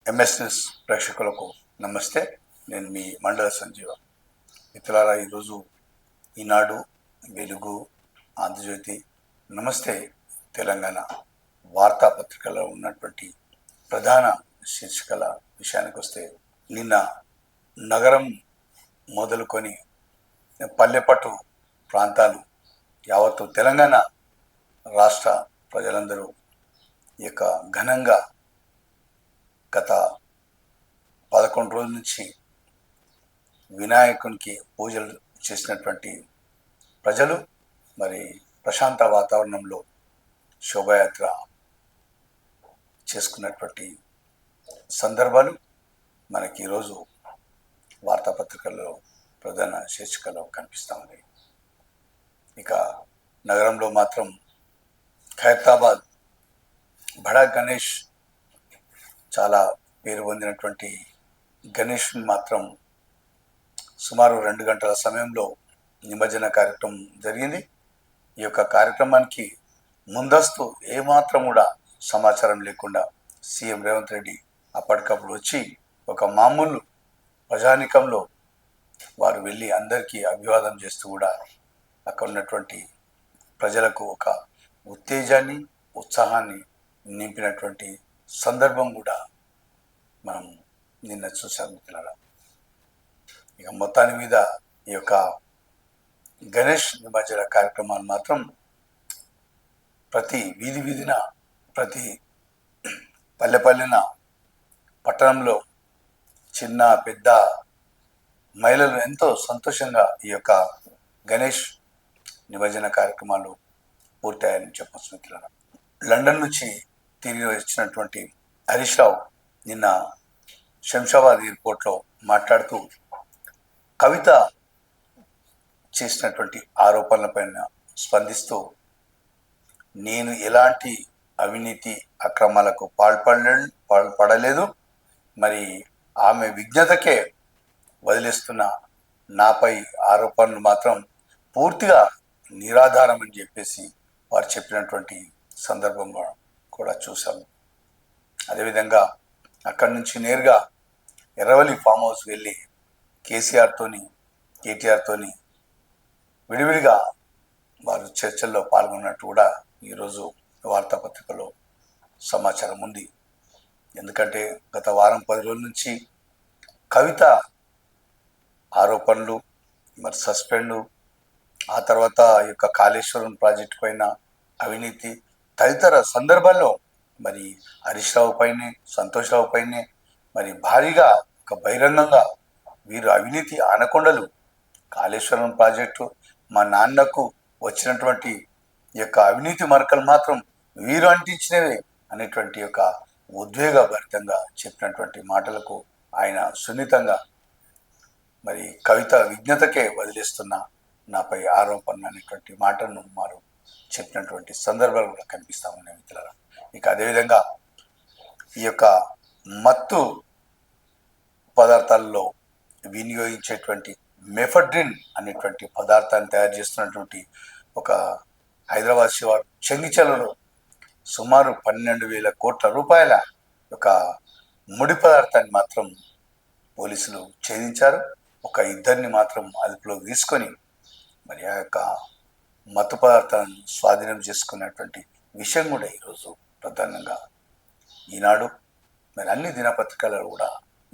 MS news ప్రేక్షకులకు నమస్తే. నేను మీ మండల సంజీవ. మిత్రులారా, ఈరోజు ఈనాడు, వెలుగు, ఆంధ్రజ్యోతి, నమస్తే తెలంగాణ వార్తాపత్రికలో ఉన్నటువంటి ప్రధాన శీర్షికల విషయానికి వస్తే, నిన్న నగరం మొదలుకొని పల్లెపట్టు ప్రాంతాలు యావత్తు తెలంగాణ రాష్ట్ర ప్రజలందరూ ఈ యొక్క ఘనంగా గత 11 రోజుల నుంచి వినాయకునికి పూజలు చేసినటువంటి ప్రజలు మరి ప్రశాంత వాతావరణంలో శోభాయాత్ర చేసుకున్నటువంటి సందర్భాలు మనకి ఈరోజు వార్తాపత్రికల్లో ప్రధాన శీర్షికలో కనిపిస్తూ ఉన్నాయి. ఇక నగరంలో మాత్రం ఖైరతాబాద్ బడా గణేష్, చాలా పేరు పొందినటువంటి గణేష్ మాత్రం సుమారు 2 గంటల సమయంలో నిమజ్జన కార్యక్రమం జరిగింది. ఈ యొక్క కార్యక్రమానికి ముందస్తు ఏమాత్రం కూడా సమాచారం లేకుండా సీఎం రేవంత్ రెడ్డి అప్పటికప్పుడు వచ్చి ఒక మామూలు ప్రజానికంలో వారు వెళ్ళి అందరికీ అభివాదం చేస్తూ కూడా అక్కడ ఉన్నటువంటి ప్రజలకు ఒక ఉత్తేజాన్ని, ఉత్సాహాన్ని నింపినటువంటి సందర్భం కూడా మనం నిన్న చూసాం మిత్రులారా. ఇక మొత్తాని మీద ఈ యొక్క గణేష్ నిమజ్జన కార్యక్రమాలు మాత్రం ప్రతి వీధిన, ప్రతి పల్లెపల్లెన, పట్టణంలో చిన్న పెద్ద మహిళలు ఎంతో సంతోషంగా ఈ యొక్క గణేష్ నిమజ్జన కార్యక్రమాలు పూర్తయ్యాయని చెప్పచ్చు మిత్రులారా. లండన్ నుంచి తిరిగి వచ్చినటువంటి హరీష్ రావు నిన్న శంషాబాద్ ఎయిర్పోర్ట్లో మాట్లాడుతూ కవిత చేసినటువంటి ఆరోపణలపైన స్పందిస్తూ, నేను ఎలాంటి అవినీతి అక్రమాలకు పాల్పడలేదు, మరి ఆమె విజ్ఞతకే వదిలేస్తున్న నాపై ఆరోపణలు మాత్రం పూర్తిగా నిరాధారం అని చెప్పేసి వారు చెప్పినటువంటి సందర్భం కూడా చూసాము. అదేవిధంగా అక్కడి నుంచి నేరుగా ఎర్రవల్లి ఫామ్ హౌస్ వెళ్ళి కేటీఆర్తోని విడివిడిగా వారు చర్చల్లో పాల్గొన్నట్టు కూడా ఈరోజు వార్తాపత్రికలో సమాచారం ఉంది. ఎందుకంటే గత వారం 10 రోజుల నుంచి కవిత ఆరోపణలు, మరి సస్పెండ్, ఆ తర్వాత ఈ యొక్క కాళేశ్వరం ప్రాజెక్టు పైన అవినీతి తదితర సందర్భాల్లో మరి హరీష్ రావు పైనే, సంతోష్ రావు పైనే మరి భారీగా ఒక బహిరంగంగా వీరు అవినీతి ఆనకొండలు, కాళేశ్వరం ప్రాజెక్టు మా నాన్నకు వచ్చినటువంటి ఈ యొక్క అవినీతి మరకలు మాత్రం వీరు అంటించినవే అనేటువంటి యొక్క ఉద్వేగభరితంగా చెప్పినటువంటి మాటలకు ఆయన సున్నితంగా మరి కవిత విజ్ఞతకే వదిలేస్తున్న నాపై ఆరోపణ అనేటువంటి మాటను వారు చెప్పినటువంటి సందర్భాలు కూడా కనిపిస్తూ ఉన్నాయి మిత్రులారా. ఇక అదేవిధంగా ఈ యొక్క మత్తు పదార్థాలలో వినియోగించేటువంటి మెఫడ్రిన్ అనేటువంటి పదార్థాన్ని తయారు చేస్తున్నటువంటి ఒక హైదరాబాద్ శివారు చెంగిచెలలో సుమారు 12,000 కోట్ల రూపాయల ఒక ముడి పదార్థాన్ని మాత్రం పోలీసులు ఛేదించారు. ఒక ఇద్దరిని మాత్రం అదుపులోకి తీసుకొని మరి ఆ యొక్క మత్తు పదార్థాలను స్వాధీనం చేసుకున్నటువంటి విషయం కూడా ఈరోజు ప్రధానంగా ఈనాడు, మరి అన్ని దినపత్రికలలో కూడా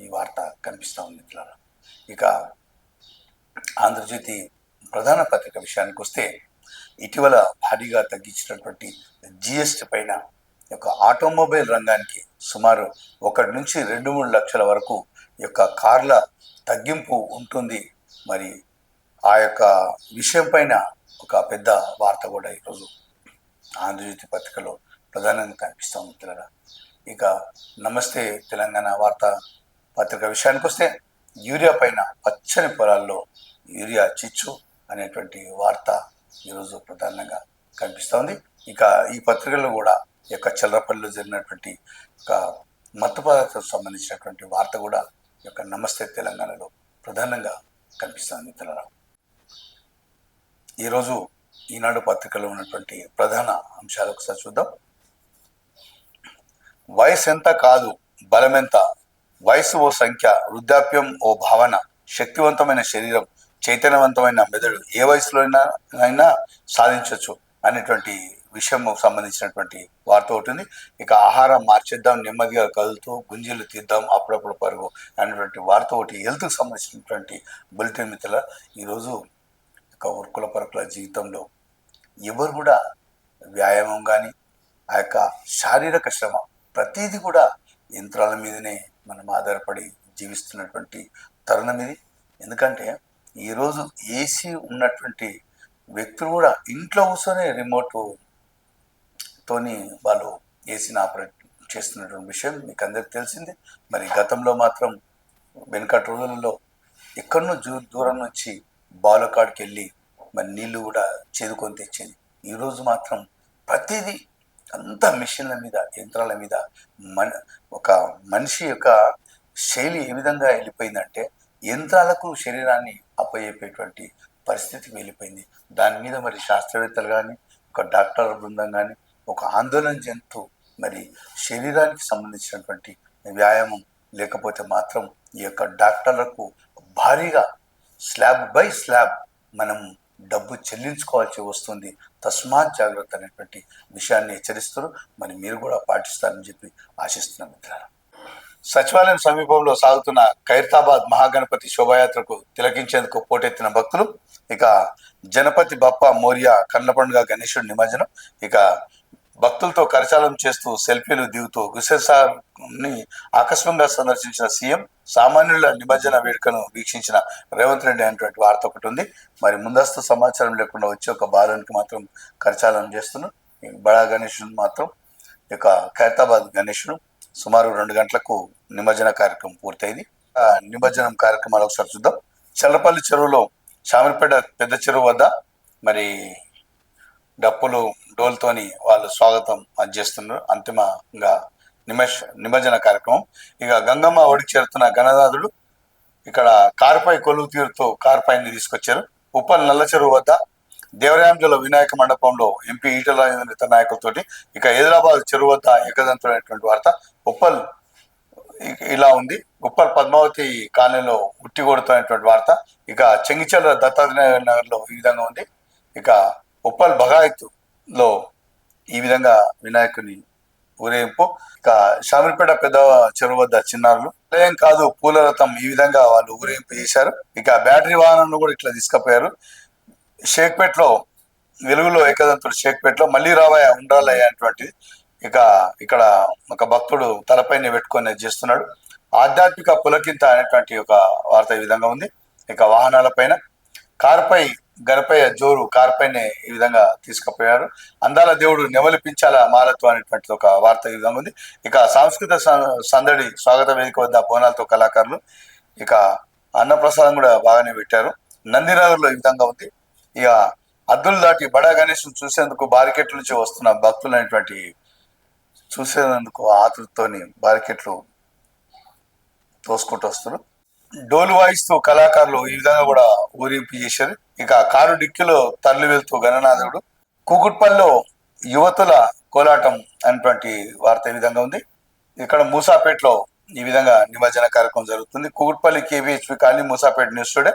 ఈ వార్త కనిపిస్తూ ఉంది మిత్రులారా. ఇక ఆంధ్రజ్యోతి ప్రధాన పత్రిక విషయానికి వస్తే, ఇటీవల భారీగా తగ్గించినటువంటి జిఎస్టీ పైన యొక్క ఆటోమొబైల్ రంగానికి సుమారు 1 నుంచి 2-3 లక్షల వరకు యొక్క కార్ల తగ్గింపు ఉంటుంది. మరి ఆ యొక్క విషయం పైన ఒక పెద్ద వార్త కూడా ఈరోజు ఆంధ్రజ్యోతి పత్రికలో ప్రధానంగా కనిపిస్తూ మిత్రులారా. ఇక నమస్తే తెలంగాణ వార్తా పత్రిక విషయానికి వస్తే, యూరియా పైన పచ్చని పొలాల్లో యూరియా చిచ్చు అనేటువంటి వార్త ఈరోజు ప్రధానంగా కనిపిస్తోంది. ఇక ఈ పత్రికల్లో కూడా ఈ యొక్క చల్లపల్లిలో జరిగినటువంటి ఒక మత్తు పదార్థాలకు సంబంధించినటువంటి వార్త కూడా ఈ యొక్క నమస్తే తెలంగాణలో ప్రధానంగా కనిపిస్తుంది మిత్రులారా. ఈరోజు ఈనాడు పత్రికలో ఉన్నటువంటి ప్రధాన అంశాలు ఒకసారి చూద్దాం. వయసు ఎంత కాదు, బలమెంత, వయసు ఓ సంఖ్య, వృద్ధాప్యం ఓ భావన, శక్తివంతమైన శరీరం, చైతన్యవంతమైన మెదడు ఏ వయసులో అయినా సాధించవచ్చు అనేటువంటి విషయం సంబంధించినటువంటి వార్త ఒకటి ఉంది. ఇక ఆహారం మార్చేద్దాం, నెమ్మదిగా కదులుతూ గుంజీలు తీద్దాం, అప్పుడప్పుడు పరుగు అనేటువంటి వార్త ఒకటి హెల్త్కి సంబంధించినటువంటి బులెటిన్. మిత్రుల, ఈరోజు ఒక ఉరుకుల పరుకుల జీవితంలో ఎవరు కూడా వ్యాయామం కానీ ఆ యొక్క శారీరక శ్రమ ప్రతిదీ కూడా యంత్రాల మీదనే మనం ఆధారపడి జీవిస్తున్నటువంటి తరుణం ఇది. ఎందుకంటే ఈరోజు ఏసీ ఉన్నటువంటి వ్యక్తులు కూడా ఇంట్లో కూర్చొని రిమోట్ తోని వాళ్ళు ఏసీని ఆపరేట్ చేస్తున్నటువంటి విషయం మీకు అందరికి తెలిసిందే. మరి గతంలో మాత్రం వెనుకటి రోజులలో ఎక్కడనో దూరం నుంచి బావులకాడికి వెళ్ళి మరి నీళ్లు కూడా చేదుకొని తెచ్చేది. ఈరోజు మాత్రం ప్రతిదీ అంతా మిషన్ల మీద, యంత్రాల మీద. ఒక మనిషి యొక్క శైలి ఏ విధంగా వెళ్ళిపోయిందంటే యంత్రాలకు శరీరాన్ని అప్పయ్యేటువంటి పరిస్థితికి వెళ్ళిపోయింది. దాని మీద మరి శాస్త్రవేత్తలు కానీ, ఒక డాక్టర్ బృందం కానీ ఒక ఆందోళన చెందుతూ మరి శరీరానికి సంబంధించినటువంటి వ్యాయామం లేకపోతే మాత్రం ఈ యొక్క డాక్టర్లకు భారీగా స్లాబ్ బై స్లాబ్ మనం డబ్బు చెల్లించుకోవాల్సి వస్తుంది. తస్మాత్ జాగ్రత్త అనేటువంటి విషయాన్ని హెచ్చరిస్తారు. మరి మీరు కూడా పాటిస్తారని చెప్పి ఆశిస్తున్నాం మిత్రులారా. సచివాలయం సమీపంలో సాగుతున్న ఖైరతాబాద్ మహాగణపతి శోభాయాత్రకు తిలకించేందుకు పోటెత్తిన భక్తులు. ఇక జనపతి బప్ప మోరియా కళ్ళ పండుగ గణేశుడి నిమజ్జనం. ఇక భక్తులతో కరచాలం చేస్తూ సెల్ఫీలు దిగుతూ గుసేసార్ని ఆకస్మికంగా సందర్శించిన సీఎం, సామాన్యుల నిమజ్జన వేడుకను వీక్షించిన రేవంత్ రెడ్డి అనేటువంటి వార్త ఒకటి ఉంది. మరి ముందస్తు సమాచారం లేకుండా వచ్చి ఒక బాలునికి మాత్రం కరచాలం చేస్తున్నాం. బడా గణేశుడు మాత్రం ఇక ఖైరతాబాద్ గణేశుడు సుమారు 2 గంటలకు నిమజ్జన కార్యక్రమం పూర్తయింది. నిమజ్జనం కార్యక్రమాలు ఒకసారి చూద్దాం. చల్లపల్లి చెరువులో షామిర్పేట పెద్ద చెరువు వద్ద మరి డప్పులు డోల్తోని వాళ్ళు స్వాగతం చేస్తున్నారు. అంతిమంగా నిమజ్జన కార్యక్రమం. ఇక గంగమ్మ ఒడికి చేరుతున్న గణనాథుడు ఇక్కడ కారుపై కొలువు తీరుతో కారుపైని తీసుకొచ్చారు. ఉప్పల్ నల్ల చెరువు వద్ద దేవరాంజలో వినాయక మండపంలో ఎంపీ ఈటల రాజేంద్ర నాయకులతోటి. ఇక హైదరాబాద్ చెరువు వద్ద ఏకదంతుడైనటువంటి వార్త. ఉప్పల్ ఇలా ఉంది. ఉప్పల్ పద్మావతి కాలనీలో ఉట్టి కొడుతున్నటువంటి వార్త. ఇక చెంగిచెర్ల దత్తాత్రేయ నగర్ లో ఈ విధంగా ఉంది. ఇక ఉప్పల్ బగాయత్లో ఈ విధంగా వినాయకుని ఊరేగింపు. ఇక షామిర్పేట పెద్ద చెరువు వద్ద చిన్నారులు ఏం కాదు పూల రథం ఈ విధంగా వాళ్ళు ఊరేగింపు చేశారు. ఇక బ్యాటరీ వాహనాలను కూడా ఇట్లా తీసుకుపోయారు. షేక్పేటలో వెలుగులో ఏకదంతుడు షేక్పేటలో మళ్ళీ రావయ్య ఉండాలయ్య అటువంటిది. ఇక ఇక్కడ ఒక భక్తుడు తలపైన పెట్టుకొని చేస్తున్నాడు. ఆధ్యాత్మిక పులకింత అనేటువంటి ఒక వార్త ఈ విధంగా ఉంది. ఇక వాహనాల పైన కారుపై గణపయ్య జోరు కారుపైనే ఈ విధంగా తీసుకుపోయారు. అందాల దేవుడు నెమలిపించాల మాలతో అనేటువంటిది ఒక వార్త ఈ విధంగా ఉంది. ఇక సాంస్కృతిక సందడి స్వాగత వేదిక వద్ద బోనాలతో కళాకారులు. ఇక అన్నప్రసాదం కూడా బాగానే పెట్టారు. నందినగర్లో ఈ విధంగా ఉంది. ఇక అద్దులు దాటి బడా గణేష్ చూసేందుకు బారికెట్ల నుంచి వస్తున్న భక్తులు అనేటువంటి చూసేందుకు ఆతృతతోని బారికెట్లు తోసుకుంటూ వస్తున్నారు. డోలు వాయిస్తూ కళాకారులు ఈ విధంగా కూడా ఊరింపు చేశారు. ఇక కారు డిక్కిలో తరలి వెళ్తూ గణనాథుడు. కూకుట్పల్లిలో యువతుల కోలాటం అనేటువంటి వార్త ఈ విధంగా ఉంది. ఇక్కడ మూసాపేటలో ఈ విధంగా నిమజ్జన కార్యక్రమం జరుగుతుంది. Kukatpally KVHP colony Moosapet news today.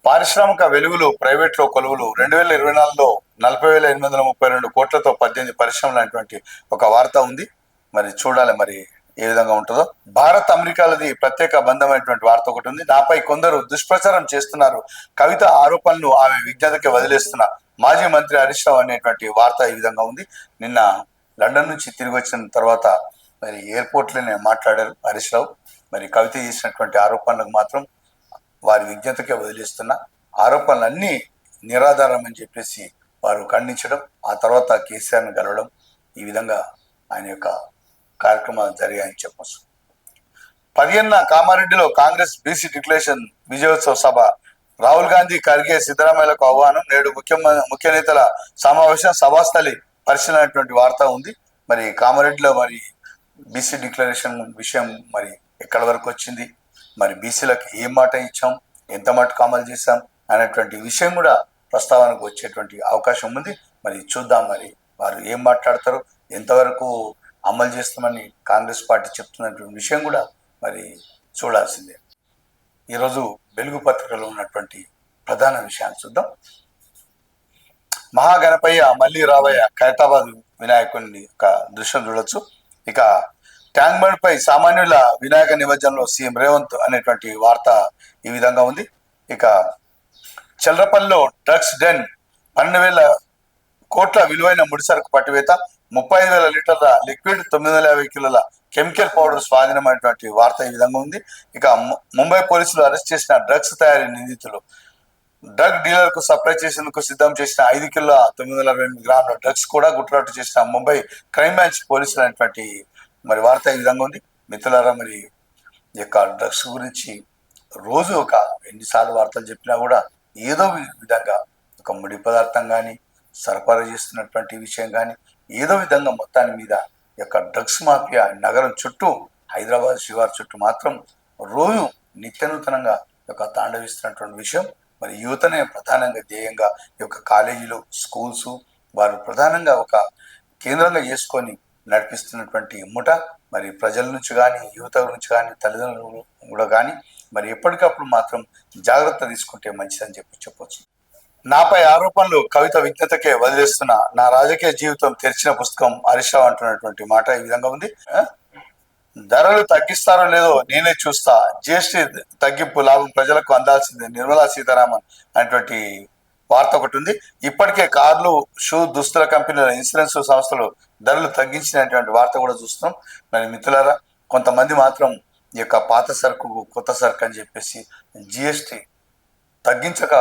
పారిశ్రామిక వెలుగులు ప్రైవేట్ లో కొలువులు 2024లో 40,832 కోట్లతో 18 పరిశ్రమలు అనేటువంటి ఒక వార్త ఉంది. మరి చూడాలి మరి ఏ విధంగా ఉంటుందో. భారత్ అమెరికాలది ప్రత్యేక బంధమైనటువంటి వార్త ఒకటి ఉంది. నాపై కొందరు దుష్ప్రచారం చేస్తున్నారు, కవిత ఆరోపణలు ఆమె విజ్ఞతకి వదిలేస్తున్న మాజీ మంత్రి హరీష్ రావు అనేటువంటి వార్త ఈ విధంగా ఉంది. నిన్న లండన్ నుంచి తిరిగి వచ్చిన తర్వాత మరి ఎయిర్పోర్ట్లోనే మాట్లాడారు హరీష్ రావు. మరి కవిత చేసినటువంటి ఆరోపణలకు మాత్రం వారి విజ్ఞతకే వదిలేస్తున్న ఆరోపణలన్నీ నిరాధారం అని చెప్పేసి వారు ఖండించడం, ఆ తర్వాత కేసీఆర్ని కలవడం, ఈ విధంగా ఆయన యొక్క కార్యక్రమాలు జరిగాయని చెప్పచ్చు. 15న కామారెడ్డిలో కాంగ్రెస్ బీసీ డిక్లరేషన్ విజయోత్సవ సభ. రాహుల్ గాంధీ, ఖర్గే, సిద్ధరామయ్యలకు ఆహ్వానం. నేడు ముఖ్య నేతల సమావేశం, సభాస్థలి పరిశీలనటువంటి వార్త ఉంది. మరి కామారెడ్డిలో మరి బీసీ డిక్లరేషన్ విషయం మరి ఎక్కడి వరకు వచ్చింది, మరి బీసీలకు ఏం మాట ఇచ్చాం, ఎంత మటుకు అమలు చేశాం అనేటువంటి విషయం కూడా ప్రస్తావనకు వచ్చేటువంటి అవకాశం ఉంది. మరి చూద్దాం మరి వారు ఏం మాట్లాడతారు, ఎంతవరకు అమలు చేస్తామని కాంగ్రెస్ పార్టీ చెప్తున్నటువంటి విషయం కూడా మరి చూడాల్సిందే. ఈరోజు వెలుగు పత్రికలో ఉన్నటువంటి ప్రధాన విషయాన్ని చూద్దాం. మహాగణపయ్య మళ్ళీ రావయ్య ఖైరతాబాద్ వినాయకుని యొక్క దృశ్యం చూడొచ్చు. ఇక ట్యాంక్ బండ్ పై సామాన్యుల వినాయక నిమజ్జనంలో సీఎం రేవంత్ అనేటువంటి వార్త ఈ విధంగా ఉంది. ఇక చల్రపల్లిలో డ్రగ్స్ డెన్ 12,000 కోట్ల విలువైన ముడిసరకు పట్టివేత, 35,000 లీటర్ల లిక్విడ్, 950 కిలోల కెమికల్ పౌడర్ స్వాధీనమైనటువంటి వార్త ఈ విధంగా ఉంది. ఇక ముంబై పోలీసులు అరెస్ట్ చేసిన డ్రగ్స్ తయారీ నిందితులు డ్రగ్ డీలర్ కు సప్లై చేసేందుకు సిద్ధం చేసిన 5 కిలోల 928 గ్రాముల డ్రగ్స్ కూడా గుట్టురట్టు చేసిన ముంబై క్రైమ్ బ్రాంచ్ పోలీసులు అనేటువంటి మరి వార్త ఈ విధంగా ఉంది. మిత్రులారా, మరి ఈ యొక్క డ్రగ్స్ గురించి రోజు ఒక ఎన్నిసార్లు వార్తలు చెప్పినా కూడా ఏదో విధంగా ఒక ముడి పదార్థం కానీ సరఫరా చేస్తున్నటువంటి విషయం కానీ ఏదో విధంగా మొత్తాన్ని మీద యొక్క డ్రగ్స్ మాఫియా నగరం చుట్టూ, హైదరాబాద్ శివారు చుట్టూ మాత్రం రోజు నిత్యనూతనంగా యొక్క తాండవిస్తున్నటువంటి విషయం. మరి యువతనే ప్రధానంగా ధ్యేయంగా ఈ యొక్క కాలేజీలు, స్కూల్స్ వారు ప్రధానంగా ఒక కేంద్రంగా చేసుకొని నడిపిస్తున్నటువంటి ముఠ మరి ప్రజల నుంచి కానీ, యువత నుంచి కానీ, తల్లిదండ్రులు కూడా కానీ మరి ఎప్పటికప్పుడు మాత్రం జాగ్రత్త తీసుకుంటే మంచిదని చెప్పొచ్చు. నాపై ఆరోపణలు కవిత విజ్ఞతకే వదిలేస్తున్న నా రాజకీయ జీవితం తెరిచిన పుస్తకం హరీష్ రావు అంటున్నటువంటి మాట ఈ విధంగా ఉంది. ధరలు తగ్గిస్తారో లేదో నేనే చూస్తా, జిఎస్టీ తగ్గింపు లాభం ప్రజలకు అందాల్సిందే, నిర్మలా సీతారామన్ అనేటువంటి వార్త ఒకటి ఉంది. ఇప్పటికే కార్లు, షూ, దుస్తుల కంపెనీల, ఇన్సూరెన్స్ సంస్థలు ధరలు తగ్గించినటువంటి వార్త కూడా చూస్తున్నాం. మరి మిత్రులారా, కొంతమంది మాత్రం ఈ యొక్క పాత సరుకు కొత్త సరుకు అని చెప్పేసి జిఎస్టీ తగ్గించక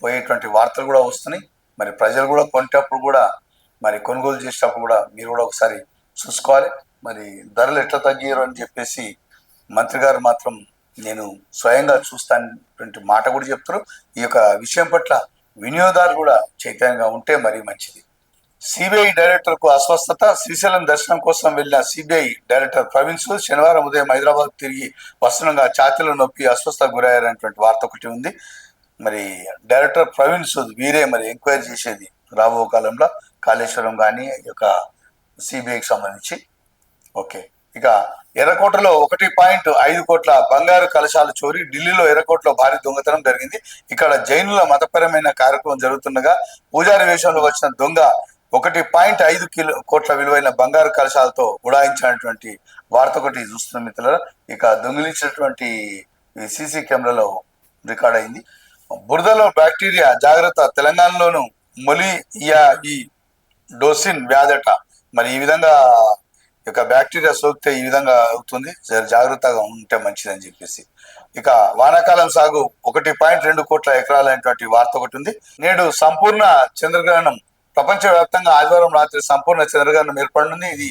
పోయేటువంటి వార్తలు కూడా వస్తున్నాయి. మరి ప్రజలు కూడా కొనేటప్పుడు కూడా మరి కొనుగోలు చేసేటప్పుడు కూడా మీరు కూడా ఒకసారి చూసుకోవాలి. మరి ధరలు ఎట్లా తగ్గారు అని చెప్పేసి మంత్రి గారు మాత్రం నేను స్వయంగా చూస్తానటువంటి మాట కూడా చెప్తారు. ఈ యొక్క విషయం పట్ల వినియోగదారులు కూడా చైతన్యంగా ఉంటే మరీ మంచిది. సిబిఐ డైరెక్టర్కు అస్వస్థత, శ్రీశైలం దర్శనం కోసం వెళ్లిన సిబిఐ డైరెక్టర్ ప్రవీణ్ సూద్ శనివారం ఉదయం హైదరాబాద్ తిరిగి వస్తుండగా ఛాతీలో నొప్పి అస్వస్థత గురయ్యారనేటువంటి వార్త ఒకటి ఉంది. మరి డైరెక్టర్ ప్రవీణ్ సూద్ వీరే మరి ఎంక్వైరీ చేసేది రాబో కాలంలో కాళేశ్వరం కానీ ఈ యొక్క సిబిఐకి సంబంధించి. ఓకే, ఇక ఎర్రకోటలో 1.5 కోట్ల బంగారు కలశాలు చోరీ, ఢిల్లీలో ఎర్రకోటలో భారీ దొంగతనం జరిగింది. ఇక్కడ జైనుల మతపరమైన కార్యక్రమం జరుగుతుండగా పూజారి వేషంలో వచ్చిన దొంగ 1.5 కోట్ల విలువైన బంగారు కలశాలతో ఉడాయించినటువంటి వార్త ఒకటి చూస్తున్న మిత్రులారా. ఇక దొంగిలించినటువంటి సీసీ కెమెరాలో రికార్డ్ అయింది. బురదలో బ్యాక్టీరియా జాగ్రత్త, తెలంగాణలోను మొలియాయి డోసిన్ వ్యాధట. మరి ఈ విధంగా ఇక బ్యాక్టీరియా సోకితే ఈ విధంగా అవుతుంది, జాగ్రత్తగా ఉంటే మంచిదని చెప్పేసి. ఇక వానాకాలం సాగు 1.2 కోట్ల ఎకరాలైనటువంటి వార్త ఒకటి ఉంది. నేడు సంపూర్ణ చంద్రగ్రహణం ప్రపంచవ్యాప్తంగా ఆదివారం రాత్రి సంపూర్ణ చంద్రగ్రహణం ఏర్పడింది. ఇది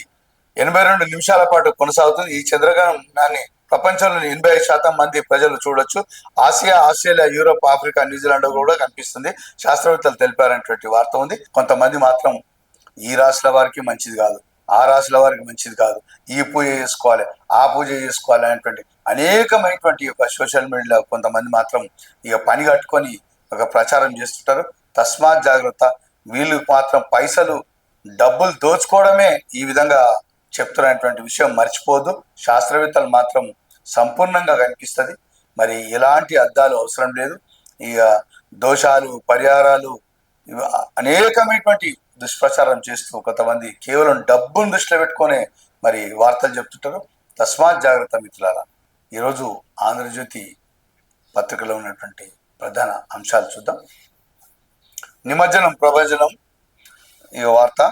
82 నిమిషాల పాటు కొనసాగుతుంది. ఈ చంద్రగ్రహణాన్ని ప్రపంచంలోని 85% మంది ప్రజలు చూడొచ్చు. Asia, Australia, Europe, Africa, New Zealand కూడా కనిపిస్తుంది, శాస్త్రవేత్తలు తెలిపారనేటువంటి వార్త ఉంది. కొంతమంది మాత్రం ఈ రాశుల వారికి మంచిది కాదు, ఆ రాశుల వారికి మంచిది కాదు, ఈ పూజ చేసుకోవాలి, ఆ పూజ చేసుకోవాలి అనేటువంటి అనేకమైనటువంటి యొక్క సోషల్ మీడియాలో కొంతమంది మాత్రం ఇక పని కట్టుకొని ఒక ప్రచారం చేస్తుంటారు. తస్మాత్ జాగ్రత్త. వీళ్ళు మాత్రం పైసలు, డబ్బులు దోచుకోవడమే ఈ విధంగా చెప్తున్నటువంటి విషయం మర్చిపోదు. శాస్త్రవేత్తలు మాత్రం సంపూర్ణంగా కనిపిస్తుంది. మరి ఎలాంటి అద్దాలు అవసరం లేదు. ఇక దోషాలు, పరిహారాలు అనేకమైనటువంటి దుష్ప్రచారం చేస్తూ కొంతమంది కేవలం డబ్బును దృష్టిలో పెట్టుకునే మరి వార్తలు చెప్తుంటారు. తస్మాత్ జాగ్రత్త మిత్రులారా. ఈరోజు ఆంధ్రజ్యోతి పత్రికలో ఉన్నటువంటి ప్రధాన అంశాలు చూద్దాం. నిమజ్జనం ప్రభంజనం ఈ వార్త.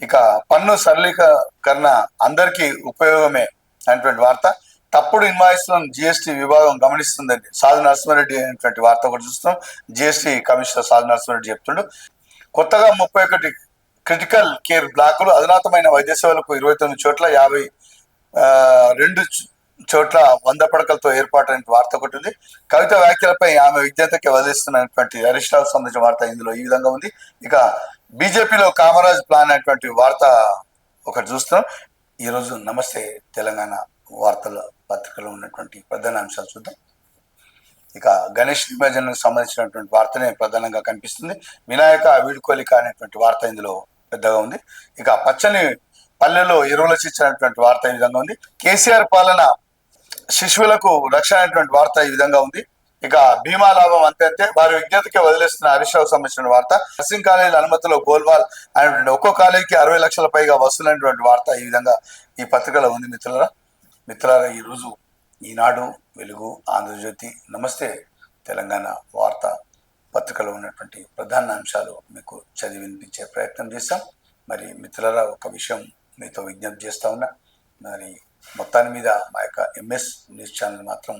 ఇక పన్ను సరళీకరణ అందరికీ ఉపయోగమే అనేటువంటి వార్త. తప్పుడు ఇన్వాయిస్లను జిఎస్టీ విభాగం గమనిస్తుందని సాధు నరసింహారెడ్డి అనేటువంటి వార్త ఒకటి చూస్తున్నాం. జిఎస్టీ కమిషనర్ సాధు నరసింహారెడ్డి చెప్తుండు. కొత్తగా 31 క్రిటికల్ కేర్ బ్లాకులు, అధునాతమైన వైద్య సేవలకు 29 చోట్ల 52 చోట్ల 100 పడకలతో ఏర్పాటైన వార్త ఒకటి ఉంది. కవిత వ్యాఖ్యలపై ఆమె విజ్ఞతకి వదిలిస్తున్నటువంటి హరీష్ రావుకు సంబంధించిన వార్త ఇందులో ఈ విధంగా ఉంది. ఇక బీజేపీలో కామరాజ్ ప్లాన్ అనేటువంటి వార్త ఒకటి చూస్తున్నాం. ఈరోజు నమస్తే తెలంగాణ వార్తల పత్రికలో ఉన్నటువంటి ప్రధాన అంశాలు చూద్దాం. ఇక గణేష్ నిమజ్జనానికి సంబంధించినటువంటి వార్తనే ప్రధానంగా కనిపిస్తుంది. వినాయక వీడుకోలిక అనేటువంటి వార్త ఇందులో పెద్దగా ఉంది. ఇక పచ్చని పల్లెలో ఎరువుల చిచ్చినటువంటి వార్త ఈ విధంగా ఉంది. కేసీఆర్ పాలన శిశువులకు రక్షణ అనేటువంటి వార్త ఈ విధంగా ఉంది. ఇక బీమా లాభం అంతే వారి విజ్ఞతకి వదిలేస్తున్న హరీష్ రావుకు సంబంధించిన వార్త. నర్సింగ్ కాలేజీల అనుమతిలో గోల్మాల్ అనేటువంటి ఒక్కో కాలేజీకి 60 లక్షల పైగా వసూలైనటువంటి వార్త ఈ విధంగా ఈ పత్రికలో ఉంది. మిత్రులారా ఈరోజు ఈనాడు, వెలుగు, ఆంధ్రజ్యోతి, నమస్తే తెలంగాణ వార్త పత్రికలో ఉన్నటువంటి ప్రధాన అంశాలు మీకు చదివి వినిపించే ప్రయత్నం చేశాం. మరి మిత్రులారా, ఒక విషయం మీతో విజ్ఞప్తి చేస్తా ఉన్నా. మరి మొత్తాన్ని మీద మా యొక్క ఎంఎస్ న్యూస్ ఛానల్ మాత్రం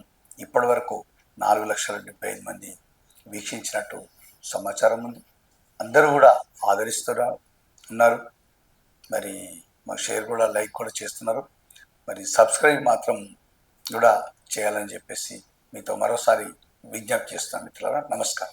ఇప్పటి వరకు 4,75,000 మంది వీక్షించినట్టు సమాచారం ఉంది. అందరూ కూడా ఉన్నారు. మరి మా షేర్ కూడా, లైక్ కూడా చేస్తున్నారు. మరి సబ్స్క్రైబ్ మాత్రం కూడా చేయాలని చెప్పేసి మీతో మరోసారి విజ్ఞప్తి చేస్తాను. మిత్రులారా, నమస్కారం.